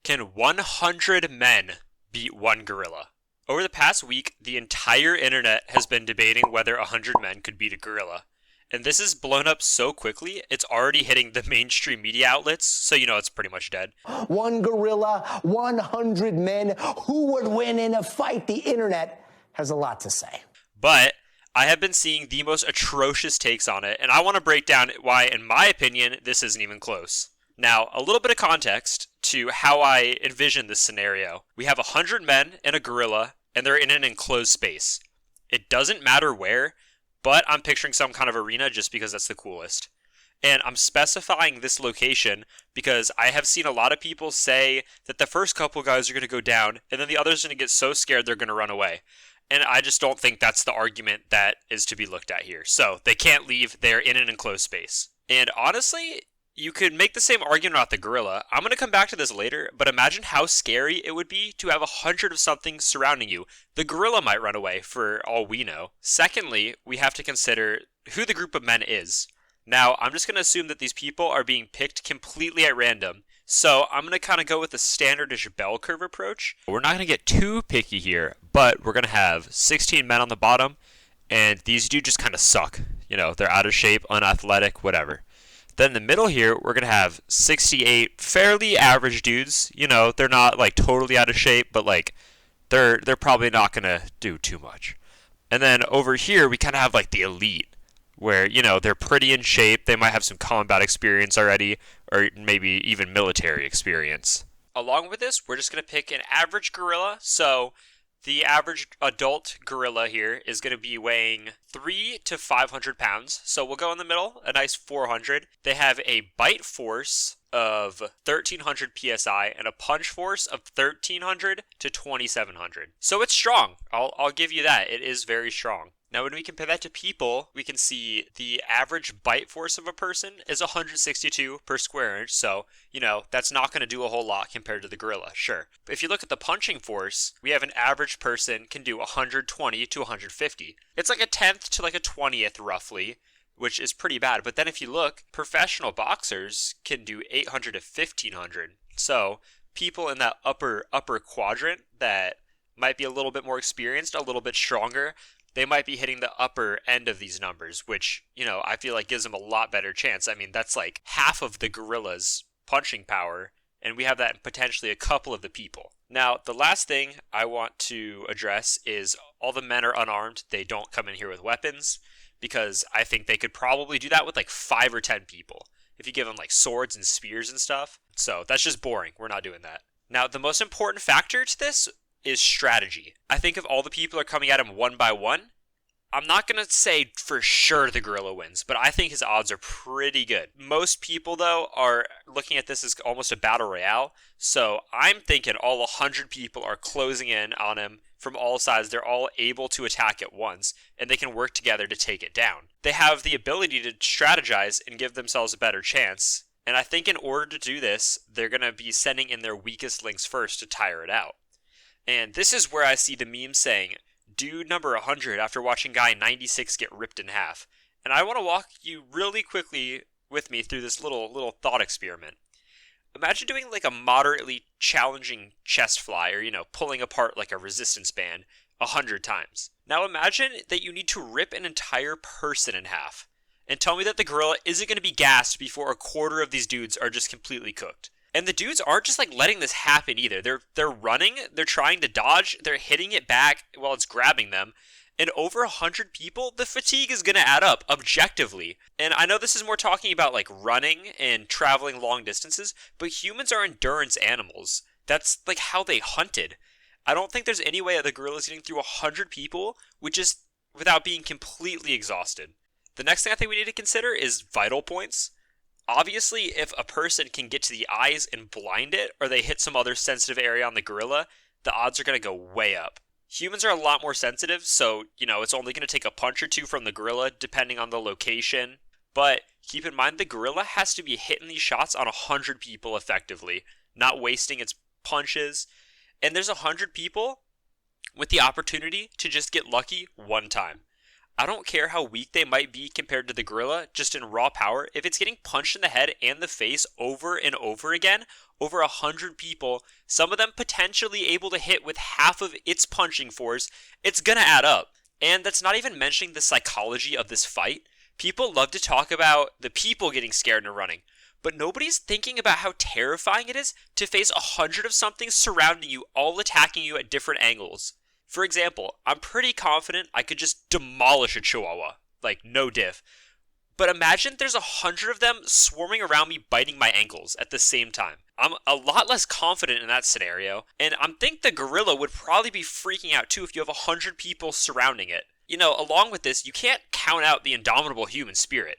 Can 100 men beat one gorilla? Over the past week, the entire internet has been debating whether 100 men could beat a gorilla. And this has blown up so quickly, it's already hitting the mainstream media outlets, so you know it's pretty much dead. One gorilla, 100 men. Who would win in a fight? The internet has a lot to say. But I have been seeing the most atrocious takes on it, and I want to break down why, in my opinion, this isn't even close. Now, a little bit of context to how I envision this scenario. We have 100 men and a gorilla, and they're in an enclosed space. It doesn't matter where, but I'm picturing some kind of arena just because that's the coolest. And I'm specifying this location because I have seen a lot of people say that the first couple guys are going to go down, and then the others are going to get so scared they're going to run away. And I just don't think that's the argument that is to be looked at here. So they can't leave, they're in an enclosed space. And honestly, you could make the same argument about the gorilla. I'm going to come back to this later, but imagine how scary it would be to have 100 of something surrounding you. The gorilla might run away, for all we know. Secondly, we have to consider who the group of men is. Now, I'm just going to assume that these people are being picked completely at random. So I'm going to kind of go with the standardish bell curve approach. We're not going to get too picky here, but we're going to have 16 men on the bottom, and these dudes just kind of suck. You know, they're out of shape, unathletic, whatever. Then in the middle here, we're going to have 68 fairly average dudes. You know, they're not like totally out of shape, but like they're probably not going to do too much. And then over here, we kind of have like the elite, where, you know, they're pretty in shape. They might have some combat experience already, or maybe even military experience. Along with this, we're just going to pick an average gorilla. So the average adult gorilla here is going to be weighing 3 to 500 pounds. So we'll go in the middle, a nice 400. They have a bite force of 1300 psi and a punch force of 1300 to 2700. So it's strong. I'll give you that. It is very strong. Now, when we compare that to people, we can see the average bite force of a person is 162 per square inch. So, you know, that's not going to do a whole lot compared to the gorilla, sure. But if you look at the punching force, we have an average person can do 120 to 150. It's like a 10th to like a 20th roughly, which is pretty bad. But then if you look, professional boxers can do 800 to 1500. So people in that upper quadrant that might be a little bit more experienced, a little bit stronger, they might be hitting the upper end of these numbers, which, you know, I feel like gives them a lot better chance. I mean, that's like half of the gorilla's punching power, and we have that in potentially a couple of the people. Now, the last thing I want to address is all the men are unarmed. They don't come in here with weapons, because I think they could probably do that with like 5 or 10 people, if you give them like swords and spears and stuff. So that's just boring. We're not doing that. Now, the most important factor to this is strategy. I think if all the people are coming at him one by one, I'm not going to say for sure the gorilla wins, but I think his odds are pretty good. Most people, though, are looking at this as almost a battle royale, so I'm thinking all 100 people are closing in on him from all sides. They're all able to attack at once, and they can work together to take it down. They have the ability to strategize and give themselves a better chance, and I think in order to do this, they're going to be sending in their weakest links first to tire it out. And this is where I see the meme saying, dude number 100 after watching guy 96 get ripped in half. And I want to walk you really quickly with me through this little thought experiment. Imagine doing like a moderately challenging chest fly, or, you know, pulling apart like a resistance band 100 times. Now imagine that you need to rip an entire person in half. And tell me that the gorilla isn't going to be gassed before a quarter of these dudes are just completely cooked. And the dudes aren't just like letting this happen either. They're running, they're trying to dodge, they're hitting it back while it's grabbing them. And over 100 people, the fatigue is going to add up objectively. And I know this is more talking about like running and traveling long distances, but humans are endurance animals. That's like how they hunted. I don't think there's any way that the gorilla's getting through 100 people without being completely exhausted. The next thing I think we need to consider is vital points. Obviously, if a person can get to the eyes and blind it, or they hit some other sensitive area on the gorilla, the odds are going to go way up. Humans are a lot more sensitive, so, you know, it's only going to take a punch or two from the gorilla, depending on the location. But keep in mind, the gorilla has to be hitting these shots on 100 people effectively, not wasting its punches. And there's 100 people with the opportunity to just get lucky one time. I don't care how weak they might be compared to the gorilla, just in raw power. If it's getting punched in the head and the face over and over again, over 100 people, some of them potentially able to hit with half of its punching force, it's gonna add up. And that's not even mentioning the psychology of this fight. People love to talk about the people getting scared and running, but nobody's thinking about how terrifying it is to face 100 of something surrounding you, all attacking you at different angles. For example, I'm pretty confident I could just demolish a chihuahua, like no diff. But imagine there's 100 of them swarming around me biting my ankles at the same time. I'm a lot less confident in that scenario, and I think the gorilla would probably be freaking out too if you have 100 people surrounding it. You know, along with this, you can't count out the indomitable human spirit.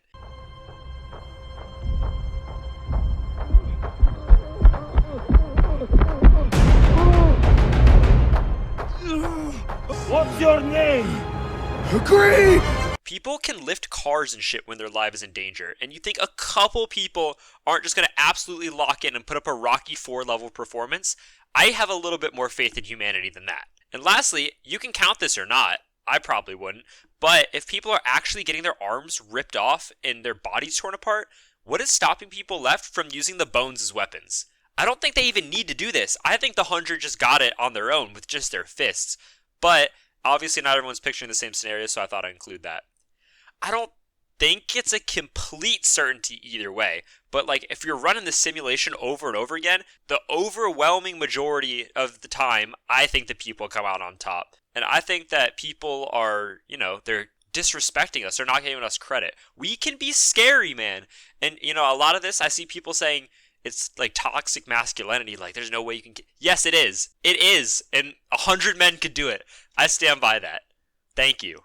What's your name? Agree! People can lift cars and shit when their life is in danger, and you think a couple people aren't just going to absolutely lock in and put up a Rocky 4 level performance? I have a little bit more faith in humanity than that. And lastly, you can count this or not, I probably wouldn't, but if people are actually getting their arms ripped off and their bodies torn apart, what is stopping people left from using the bones as weapons? I don't think they even need to do this. I think the 100 just got it on their own with just their fists. But obviously not everyone's picturing the same scenario, so I thought I'd include that. I don't think it's a complete certainty either way, but like if you're running the simulation over and over again, the overwhelming majority of the time, I think the people come out on top. And I think that people are, they're disrespecting us. They're not giving us credit. We can be scary, man. And, a lot of this, I see people saying it's like toxic masculinity. Like there's no way you can get... Yes, it is. It is. And 100 men could do it. I stand by that. Thank you.